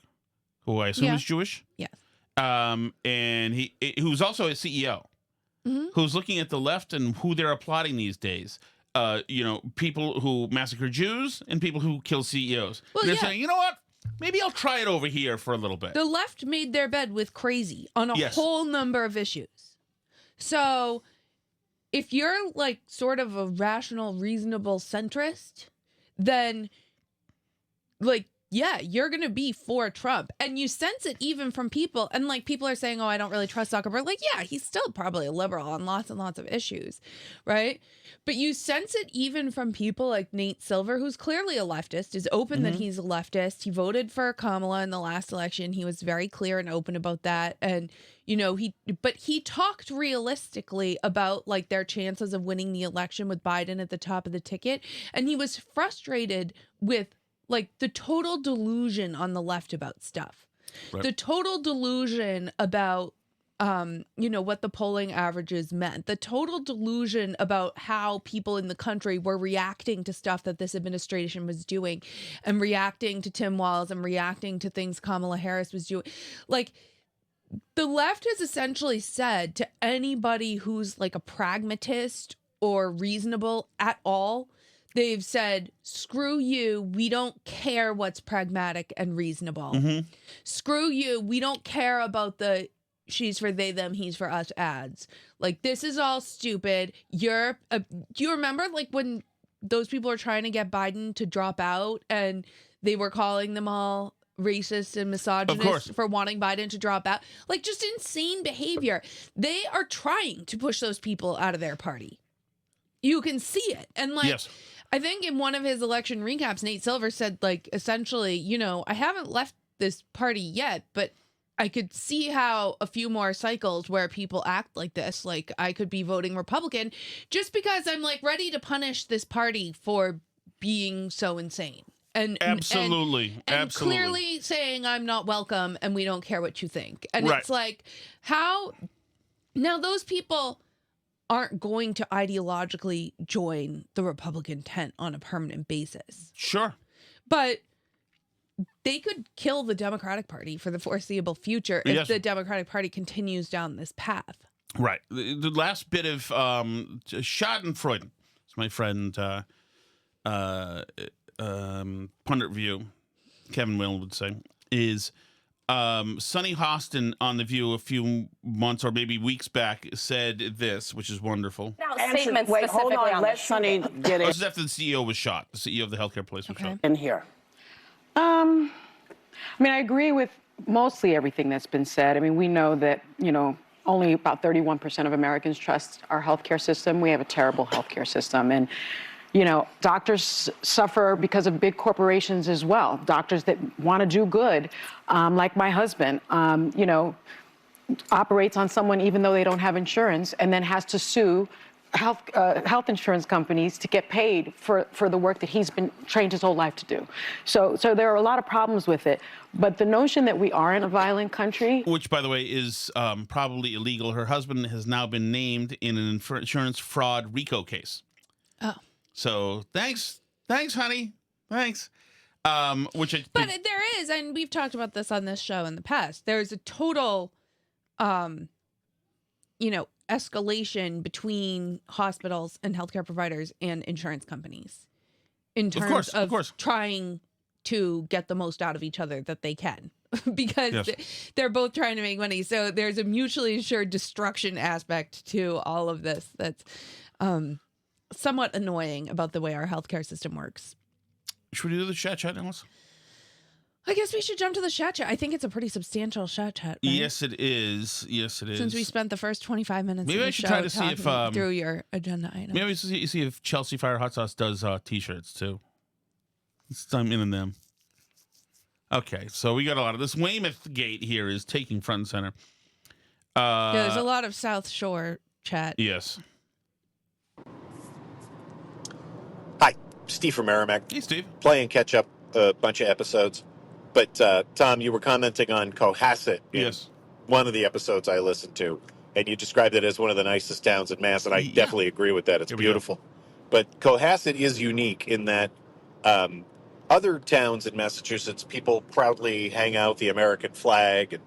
who I assume is Jewish. Yes. And who's also a CEO, who's looking at the left and who they're applauding these days. You know, people who massacre Jews and people who kill CEOs. Well, they're saying, you know what? Maybe I'll try it over here for a little bit. The left made their bed with crazy on a whole number of issues. So if you're like sort of a rational, reasonable centrist, then like, yeah, you're going to be for Trump. And you sense it even from people. And like, people are saying, oh, I don't really trust Zuckerberg. Like, yeah, he's still probably a liberal on lots and lots of issues, right? But you sense it even from people like Nate Silver, who's clearly a leftist, is open that he's a leftist. He voted for Kamala in the last election. He was very clear and open about that. And, you know, he talked realistically about like their chances of winning the election with Biden at the top of the ticket. And he was frustrated with like the total delusion on the left about stuff, the total delusion about, you know, what the polling averages meant, the total delusion about how people in the country were reacting to stuff that this administration was doing, and reacting to Tim Walz, and reacting to things Kamala Harris was doing. Like, the left has essentially said to anybody who's like a pragmatist or reasonable at all, they've said, screw you, we don't care what's pragmatic and reasonable. Screw you, we don't care about the she's for they, them, he's for us ads. Like, this is all stupid. Do you remember like when those people were trying to get Biden to drop out and they were calling them all racist and misogynist for wanting Biden to drop out? Like, just insane behavior. They are trying to push those people out of their party. You can see it. And like, I think in one of his election recaps, Nate Silver said, like, essentially, you know, I haven't left this party yet, but I could see how a few more cycles where people act like this, like I could be voting Republican just because I'm like ready to punish this party for being so insane. And absolutely. Clearly saying I'm not welcome and we don't care what you think. And it's like, how now those people aren't going to ideologically join the Republican tent on a permanent basis. Sure. But they could kill the Democratic Party for the foreseeable future if the Democratic Party continues down this path. Right. The last bit of Schadenfreude, as my friend Pundit View, Kevin Will would say, is Sonny Hostin on The View a few months or maybe weeks back said this, which is wonderful. Wait, hold on. Let Sonny get This it is after the CEO was shot. The CEO of the healthcare place was shot. in here. I mean, I agree with mostly everything that's been said. I mean, we know that, you know, only about 31% of Americans trust our healthcare system. We have a terrible healthcare system. And, you know, doctors suffer because of big corporations as well. Doctors that want to do good, like my husband, you know, operates on someone even though they don't have insurance and then has to sue health insurance companies to get paid for the work that he's been trained his whole life to do. So there are a lot of problems with it. But the notion that we aren't a violent country, which, by the way, is probably illegal. Her husband has now been named in an insurance fraud RICO case. Oh. So thanks, honey. Thanks. But there is, and we've talked about this on this show in the past, there's a total, escalation between hospitals and healthcare providers and insurance companies in terms of trying to get the most out of each other that they can because they're both trying to make money. So there's a mutually assured destruction aspect to all of this that's somewhat annoying about the way our healthcare system works. Should we do the chat, Alice? I guess we should jump to the chat. I think it's a pretty substantial chat. Right? Yes, it is. Since we spent the first 25 minutes maybe of the I should show try to see if through your agenda items. Maybe see if Chelsea Fire Hot Sauce does T-shirts too. I'm in them. Okay, so we got a lot of this. Weymouth Gate here is taking front and center. There's a lot of South Shore chat. Yes. Hi, Steve from Merrimack. Hey, Steve. Playing catch up a bunch of episodes. But, Tom, you were commenting on Cohasset in one of the episodes I listened to, and you described it as one of the nicest towns in Mass, and I definitely agree with that. It's beautiful. But Cohasset is unique in that other towns in Massachusetts, people proudly hang out the American flag,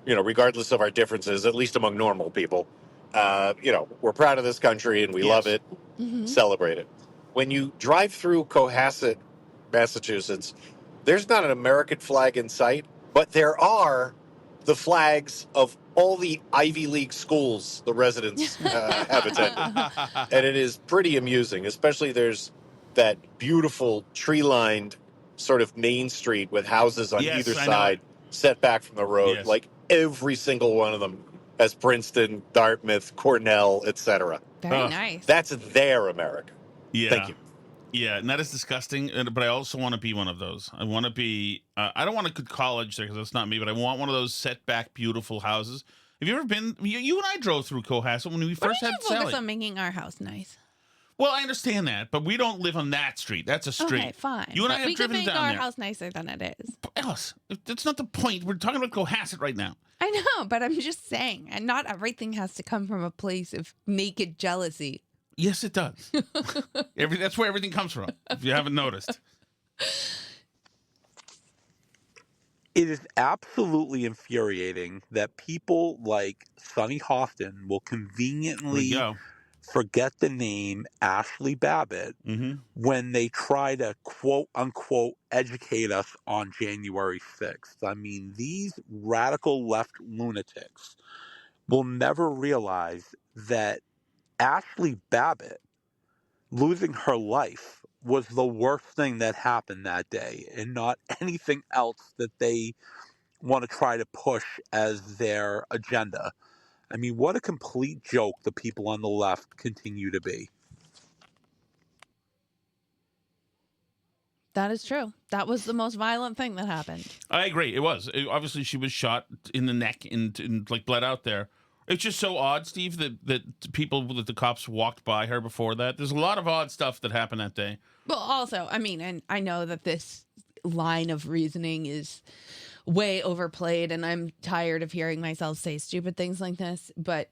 and, regardless of our differences, at least among normal people, we're proud of this country, and we love it, celebrate it. When you drive through Cohasset, Massachusetts, there's not an American flag in sight, but there are the flags of all the Ivy League schools the residents have attended. And it is pretty amusing, especially there's that beautiful tree-lined sort of main street with houses on either side set back from the road. Yes. Like every single one of them has Princeton, Dartmouth, Cornell, etc. Very nice. That's their America. Yeah. Thank you. Yeah, and that is disgusting, but I also want to be one of those. I want to be, I don't want a good college there because that's not me, but I want one of those set back, beautiful houses. Have you ever been, you and I drove through Cohasset when we first had Sally. Focus on making our house nice. Well, I understand that, but we don't live on that street. That's a street. Okay, fine. You and I have driven down there. We can make our house nicer than it is. Alice, that's not the point. We're talking about Cohasset right now. I know, but I'm just saying, and not everything has to come from a place of naked jealousy. Yes, it does. That's where everything comes from, if you haven't noticed. It is absolutely infuriating that people like Sonny Hostin will conveniently forget the name Ashley Babbitt when they try to quote-unquote educate us on January 6th. I mean, these radical left lunatics will never realize that Ashley Babbitt losing her life was the worst thing that happened that day, and not anything else that they want to try to push as their agenda. I mean, what a complete joke the people on the left continue to be. That is true. That was the most violent thing that happened. I agree. It was. Obviously, she was shot in the neck and like bled out there. It's just so odd, Steve, that the cops walked by her before that. There's a lot of odd stuff that happened that day. Well, also, I mean, and I know that this line of reasoning is way overplayed, and I'm tired of hearing myself say stupid things like this. But,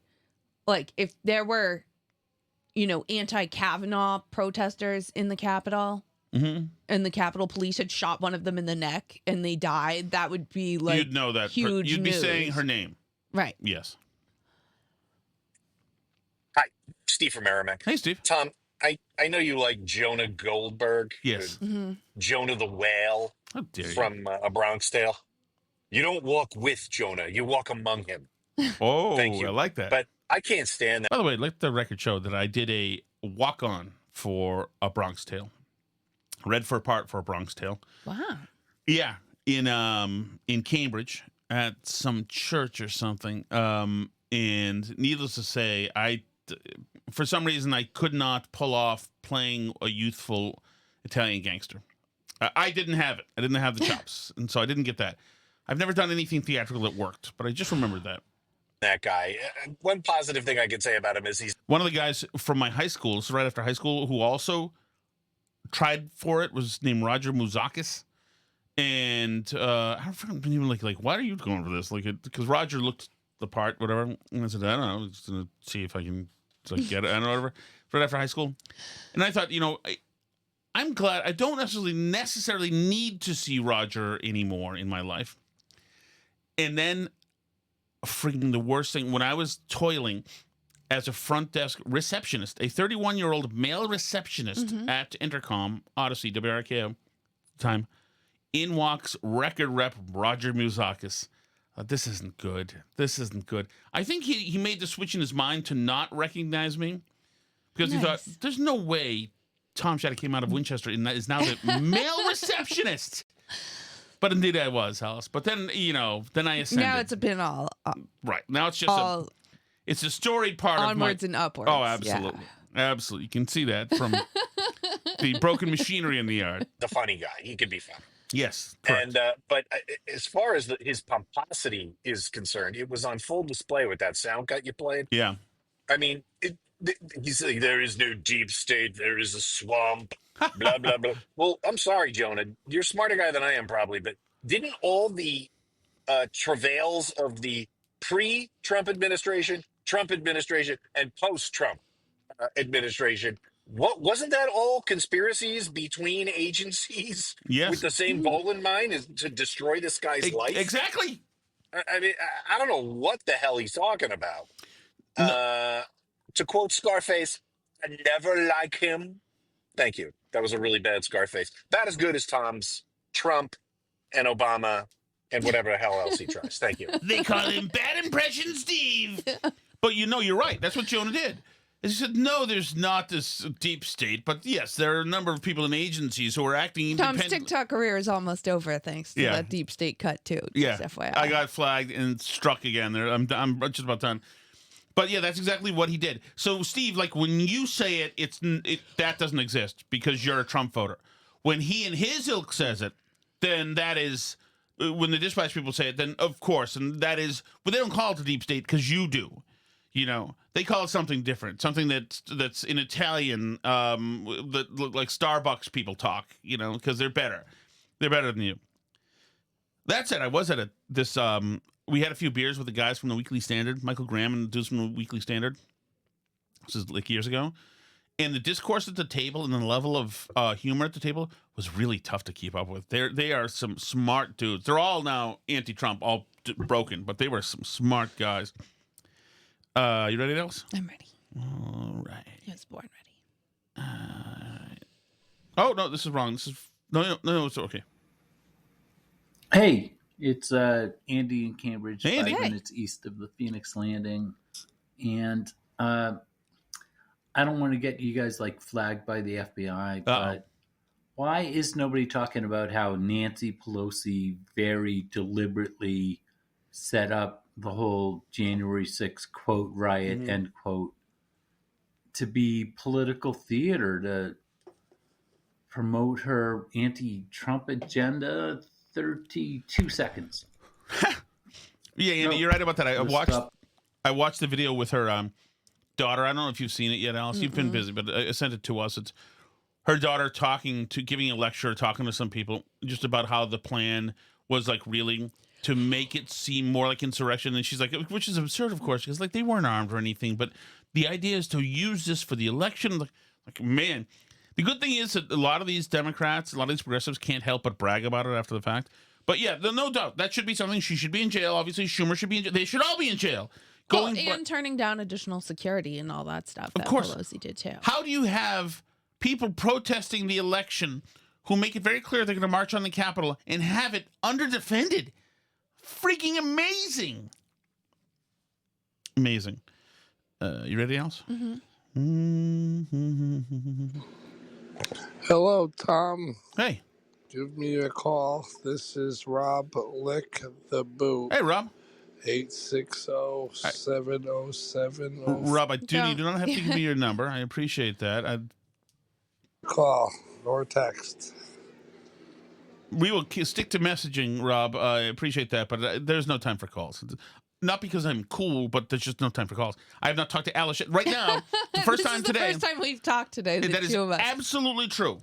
like, if there were, anti-Kavanaugh protesters in the Capitol, and the Capitol Police had shot one of them in the neck and they died, that would be, like, you'd know that. Huge You'd be news. saying her name. Right. Yes. Hi, Steve from Merrimack. Hey, Steve. Tom, I know you like Jonah Goldberg. Yes. Jonah the Whale from A Bronx Tale. You don't walk with Jonah. You walk among him. Oh, Thank you. I like that. But I can't stand that. By the way, let the record show that I did a walk-on for A Bronx Tale. Read for a part for A Bronx Tale. Wow. Yeah, in Cambridge at some church or something. And needless to say, for some reason, I could not pull off playing a youthful Italian gangster. I didn't have it. I didn't have the chops, and so I didn't get that. I've never done anything theatrical that worked, but I just remembered that. that guy. One positive thing I can say about him is he's one of the guys from my high school, so right after high school, who also tried for it was named Roger Mouzakis. And I don't even like why are you going for this? Like, because Roger looked the part, whatever. And I said, I don't know, just gonna see if I can get it, I don't know, whatever. Right after high school, and I thought, I'm glad I don't necessarily need to see Roger anymore in my life. And then, freaking the worst thing, when I was toiling as a front desk receptionist, a 31-year-old male receptionist at Intercom Odyssey WRKO time. In walks record rep Roger Mouzakis. This isn't good. This isn't good. I think he made the switch in his mind to not recognize me because he thought, there's no way Tom Shattuck came out of Winchester and is now the male receptionist. But indeed I was, Alice. But then, then I ascended. Now it's been all right. Now it's just it's a storied part of onwards and upwards. Oh, absolutely. Yeah. Absolutely. You can see that from the broken machinery in the yard. the funny guy. He could be funny. Yes, correct. And but as far as his pomposity is concerned, it was on full display with that sound cut you played. Yeah, I mean, he's saying there is no deep state, there is a swamp, blah blah blah. Well, I'm sorry, Jonah, you're a smarter guy than I am probably, but didn't all the travails of the pre-Trump administration, and post-Trump administration? What wasn't that all conspiracies between agencies with the same goal in mind, is to destroy this guy's life? Exactly. I mean, I don't know what the hell he's talking about. To quote Scarface, I never like him. Thank you. That was a really bad Scarface. About as good as Tom's Trump and Obama and whatever the hell else he tries. Thank you. They call him Bad Impression Steve. But you're right. That's what Jonah did. He said, no, there's not this deep state, but yes, there are a number of people in agencies who are acting independently. Tom's TikTok career is almost over thanks to that deep state cut, too. Yeah, FYI. I got flagged and struck again. There, I'm just about done. But yeah, that's exactly what he did. So, Steve, when you say it, that doesn't exist because you're a Trump voter. When he and his ilk says it, then that is, when the dispatch people say it, then of course, and that is, but they don't call it the deep state because you do. They call it something different, something that's in Italian, that like Starbucks people talk, because they're better. They're better than you. That said, I was at this. We had a few beers with the guys from the Weekly Standard, Michael Graham and the dudes from the Weekly Standard. This is years ago. And the discourse at the table and the level of humor at the table was really tough to keep up with. They are some smart dudes. They're all now anti-Trump, all broken, but they were some smart guys. You ready, Nels? I'm ready. All right. I was born ready. Oh, no, this is wrong. This is no, it's okay. Hey, it's Andy in Cambridge, Andy. 5 minutes east of the Phoenix Landing. And I don't want to get you guys flagged by the FBI, but why is nobody talking about how Nancy Pelosi very deliberately set up the whole January 6th quote riot, end quote, to be political theater to promote her anti-Trump agenda? 32 seconds. Yeah, Andy, you're right about that. I watched the video with her daughter. I don't know if you've seen it yet, Alice. You've been busy, but I sent it to us. It's her daughter giving a lecture, talking to some people just about how the plan was really to make it seem more like insurrection. And she's like, which is absurd, of course, because they weren't armed or anything. But the idea is to use this for the election. Man, the good thing is that a lot of these Democrats, a lot of these progressives can't help but brag about it after the fact. But yeah, no doubt that should be something. She should be in jail. Obviously, Schumer should be in jail. They should all be in jail. Turning down additional security and all that stuff. Of course, Pelosi did too. How do you have people protesting the election who make it very clear they're going to march on the Capitol and have it underdefended? Freaking amazing. Amazing. You ready, Alice? Hello, Tom. Hey. Give me a call. This is Rob Lick the Boot. Hey, Rob. 860-707. Rob, you do not have to give me your number. I appreciate that. Call or text. We will stick to messaging, Rob. I appreciate that, but there's no time for calls. Not because I'm cool, but there's just no time for calls. I have not talked to Alice yet. Right now, the first this time is today. The first time we've talked today. The That is two of us. absolutely true.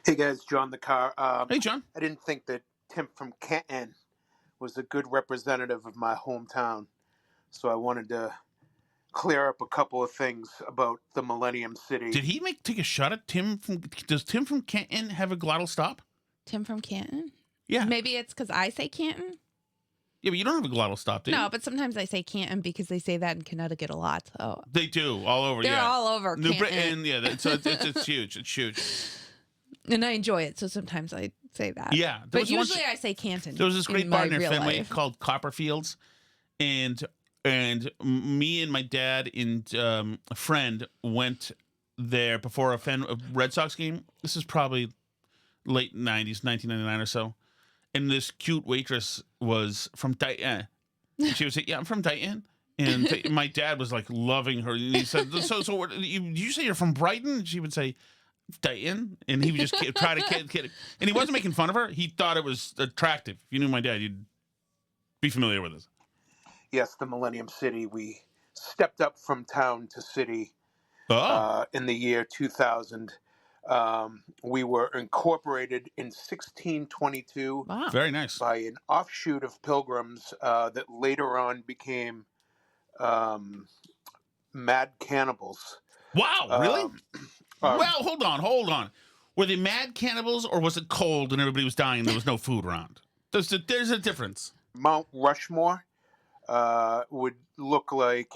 Hey guys, John the car. Hey John. I didn't think that Tim from Canton was a good representative of my hometown, so I wanted to clear up a couple of things about the Millennium City. Did he take a shot at Tim from? Does Tim from Canton have a glottal stop? Tim from Canton? Yeah. Maybe it's because I say Canton. Yeah, but you don't have a glottal stop, do you? No, but sometimes I say Canton because they say that in Connecticut a lot. So They do all over. they're yeah. all over New Canton. Britain. Yeah, it's huge. It's huge. And I enjoy it, so sometimes I say that. Yeah, there But was one- usually I say Canton. There was this great in bar my near real Fenway life. called Copperfields, and me and my dad and a friend went there before a Red Sox game. This is probably late 90s, 1999 or so. And this cute waitress was from Dayton. She would say, "Yeah, I'm from Dayton." And my dad was like loving her. And he said, "So what, did you say you're from Brighton?" And she would say, "Dayton," and he would just try to kid. And he wasn't making fun of her. He thought it was attractive. If you knew my dad, you'd be familiar with this. Yes, the Millennium City. We stepped up from town to city in the year 2000. We were incorporated in 1622. Wow. Very nice. By an offshoot of Pilgrims that later on became Mad Cannibals. Wow, really? Well, hold on. Were they mad cannibals, or was it cold and everybody was dying and there was no food around? There's a difference. Mount Rushmore would look like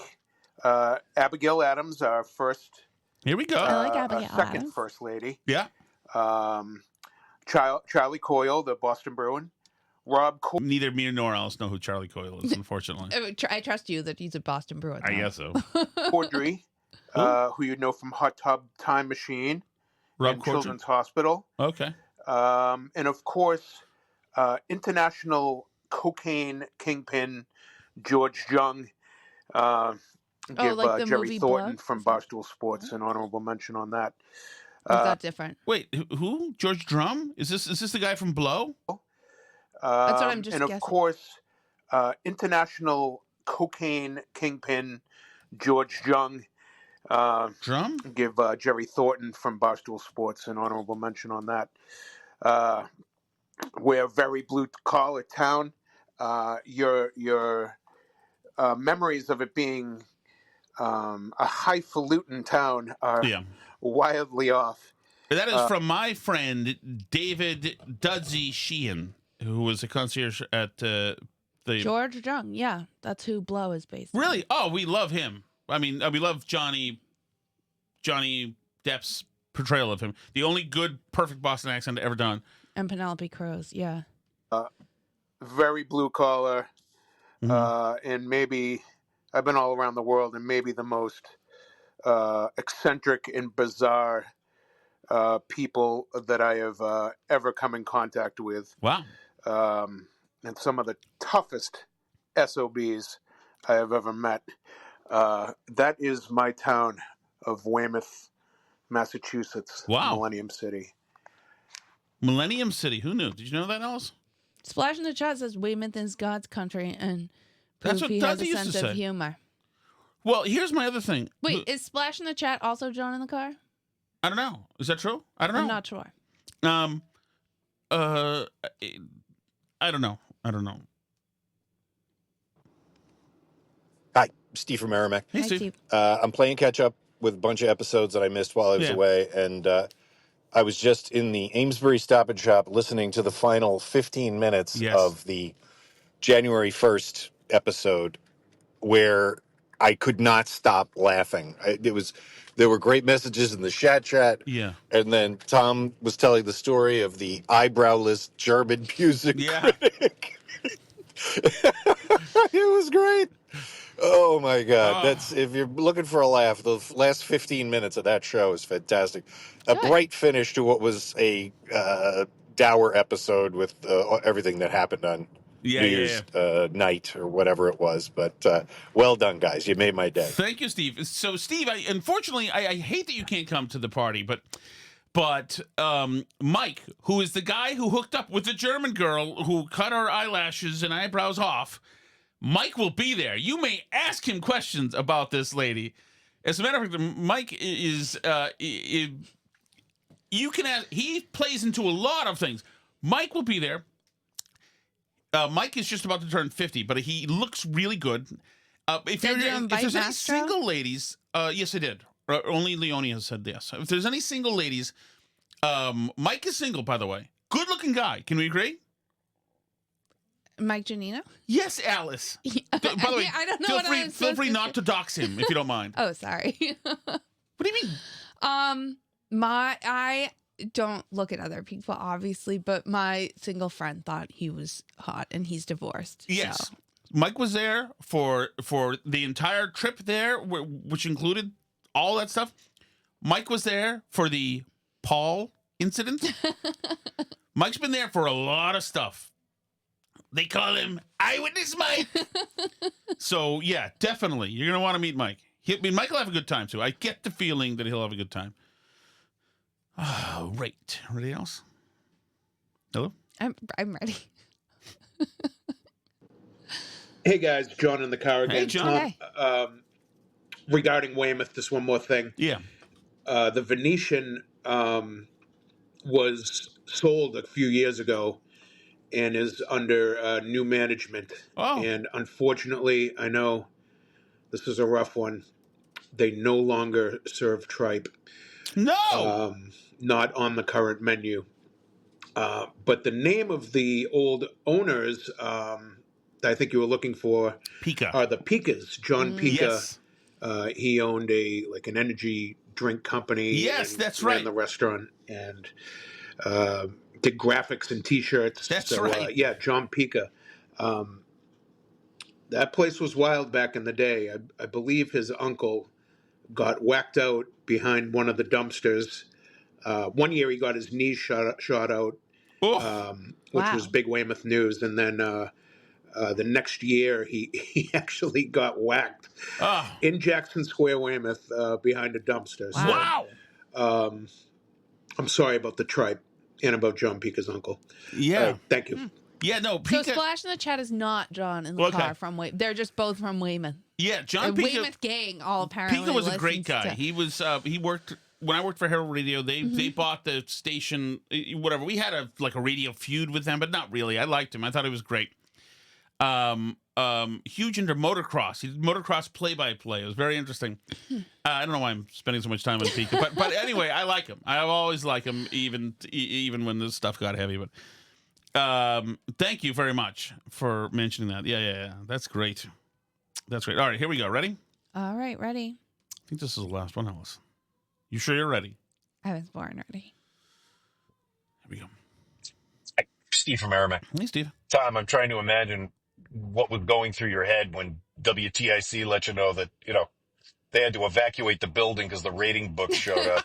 Abigail Adams, our first. Here we go. I like Abigail second Adams. first lady. Yeah. Charlie Coyle, the Boston Bruin. Rob Coyle. Neither me nor Alice know who Charlie Coyle is, unfortunately. I trust you that he's a Boston Bruin. I guess so. Cordry, who you know from Hot Tub Time Machine Rob and Corddry. Children's Hospital. Okay. And of course, international cocaine kingpin George Jung. Give like the Jerry movie Thornton Blood? from Barstool Sports an honorable mention on that. Is that different? Wait, who? George Drum? Is this the guy from Blow? That's what I'm just And of guessing. course, international cocaine kingpin George Jung. Drum? Give Jerry Thornton from Barstool Sports an honorable mention on that. We're a very blue collar town. Your memories of it being a highfalutin town are wildly off. That is from my friend David Dudsey Sheehan, who was a concierge at the George Jung. Yeah, that's who Blow is based on. Really? Oh, we love him. I mean, we love Johnny Depp's portrayal of him. The only good, perfect Boston accent ever done. And Penelope Cruz, yeah. Very blue collar, and maybe I've been all around the world, and maybe the most eccentric and bizarre people that I have ever come in contact with. Wow. And some of the toughest SOBs I have ever met. That is my town of Weymouth, Massachusetts. Wow. Millennium City. Millennium City. Who knew? Did you know that, Alice? Splash in the chat says Weymouth is God's country and That's proof what he has a Dudley used sense to of say. humor. Well, here's my other thing. Wait, is Splash in the chat also John in the car? I don't know. Is that true? I don't know. I'm not sure. I don't know. Hi, Steve from Merrimack. Hey, Steve. I'm playing catch up with a bunch of episodes that I missed while I was away, and I was just in the Amesbury Stop and Shop listening to the final 15 minutes of the January 1st episode, where I could not stop laughing. There were great messages in the chat. Yeah. And then Tom was telling the story of the eyebrowless German music critic. It was great. Oh my God. That's, if you're looking for a laugh, the last 15 minutes of that show is fantastic. A bright finish to what was a dour episode with everything that happened on New Year's night or whatever it was. But well done, guys. You made my day. Thank you, Steve. So, Steve, unfortunately, I hate that you can't come to the party, but But Mike, who is the guy who hooked up with the German girl who cut her eyelashes and eyebrows off, Mike will be there. You may ask him questions about this lady. As a matter of fact, Mike is, you can ask, he plays into a lot of things. Mike will be there. Mike is just about to turn 50, but he looks really good. If there's any single ladies, yes, I did. Only Leonie has said yes. If there's any single ladies, Mike is single, by the way. Good-looking guy. Can we agree? Mike Giannino? Yes, Alice. By the way, I don't know feel free not to dox him if you don't mind. Oh, sorry. What do you mean? I don't look at other people, obviously, but my single friend thought he was hot, and he's divorced. Yes. So. Mike was there for the entire trip there, which included all that stuff. Mike was there for the Paul incident. Mike's been there for a lot of stuff. They call him Eyewitness Mike. So, yeah, definitely. You're going to want to meet Mike. Mike will have a good time, too. I get the feeling that he'll have a good time. Oh, right. Anything else? Hello? I'm ready. Hey, guys. John in the car again. Hey, John. Tom, regarding Weymouth, just one more thing. Yeah. The Venetian was sold a few years ago and is under new management. Oh. And unfortunately, I know this is a rough one. They no longer serve tripe. No! Not on the current menu. But the name of the old owners that I think you were looking for are the Pikas. John Pika. Yes. He owned an energy drink company. Yes, and that's ran right. the restaurant and did graphics and T-shirts. That's right. John Pika. That place was wild back in the day. I believe his uncle got whacked out behind one of the dumpsters. One year he got his knees shot out, which was big Weymouth news. And then the next year he actually got whacked in Jackson Square, Weymouth, behind a dumpster. Wow. So, I'm sorry about the tripe and about John Pika's uncle. Yeah. Thank you. Yeah, no, So Pika. Splash in the chat is not John in the car from Weymouth. They're just both from Weymouth. Yeah, John The Pika. Weymouth gang all apparently Pika was a great listens guy. to- He was. He worked when I worked for Herald Radio. They bought the station. Whatever. We had a radio feud with them, but not really. I liked him. I thought he was great. Huge into motocross. He did motocross play-by-play. It was very interesting. I don't know why I'm spending so much time on Pika, but anyway, I like him. I always like him, even when this stuff got heavy. But thank you very much for mentioning that. Yeah. That's great. That's great. All right, here we go. Ready? All right, ready. I think this is the last one, Alice. You sure you're ready? I was born ready. Here we go. Hi, Steve from Merrimack. Hey, Steve. Tom, I'm trying to imagine what was going through your head when WTIC let you know that, they had to evacuate the building because the rating book showed up.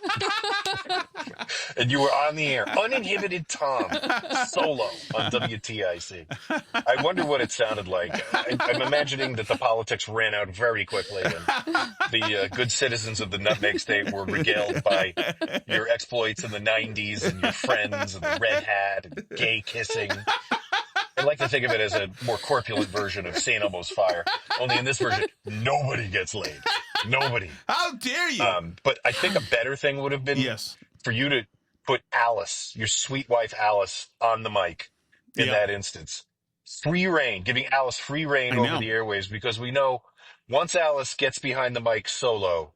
And you were on the air. Uninhibited Tom, solo on WTIC. I wonder what it sounded like. I'm imagining that the politics ran out very quickly and the good citizens of the Nutmeg State were regaled by your exploits in the 90s and your friends and the red hat and gay kissing. I like to think of it as a more corpulent version of St. Elmo's Fire. Only in this version, nobody gets laid. Nobody. How dare you? But I think a better thing would have been for you to put Alice, your sweet wife Alice, on the mic in that instance. Free reign, giving Alice free reign over the airwaves, because we know once Alice gets behind the mic solo,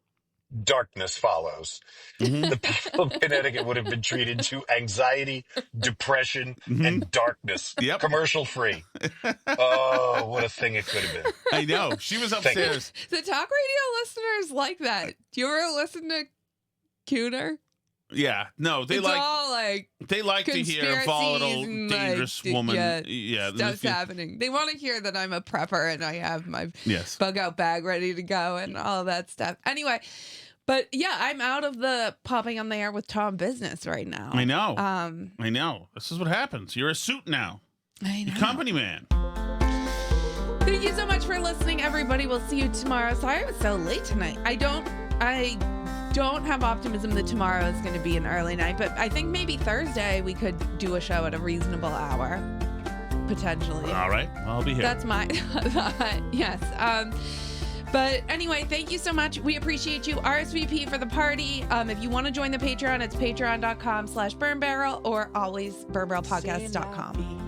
darkness follows. The people of Connecticut would have been treated to anxiety, depression, and darkness. Commercial free. Oh, what a thing it could have been. I know. She was upstairs. The talk radio listeners like that. Do you ever listen to Cooter? Yeah. No, they It's all like they like to hear a volatile, and, dangerous woman. Yeah. Stuff's happening. They want to hear that I'm a prepper and I have my bug out bag ready to go and all that stuff. Anyway, but yeah, I'm out of the popping on the air with Tom business right now. I know. I know. This is what happens. You're a suit now. I know. You're company man. Thank you so much for listening, everybody. We'll see you tomorrow. Sorry I was so late tonight. I don't have optimism that tomorrow is going to be an early night, but I think maybe Thursday we could do a show at a reasonable hour, potentially. All right. I'll be here. That's my thought. Yes. But anyway, thank you so much. We appreciate you. RSVP for the party. If you want to join the Patreon, it's patreon.com/burnbarrel or always burnbarrelpodcast.com.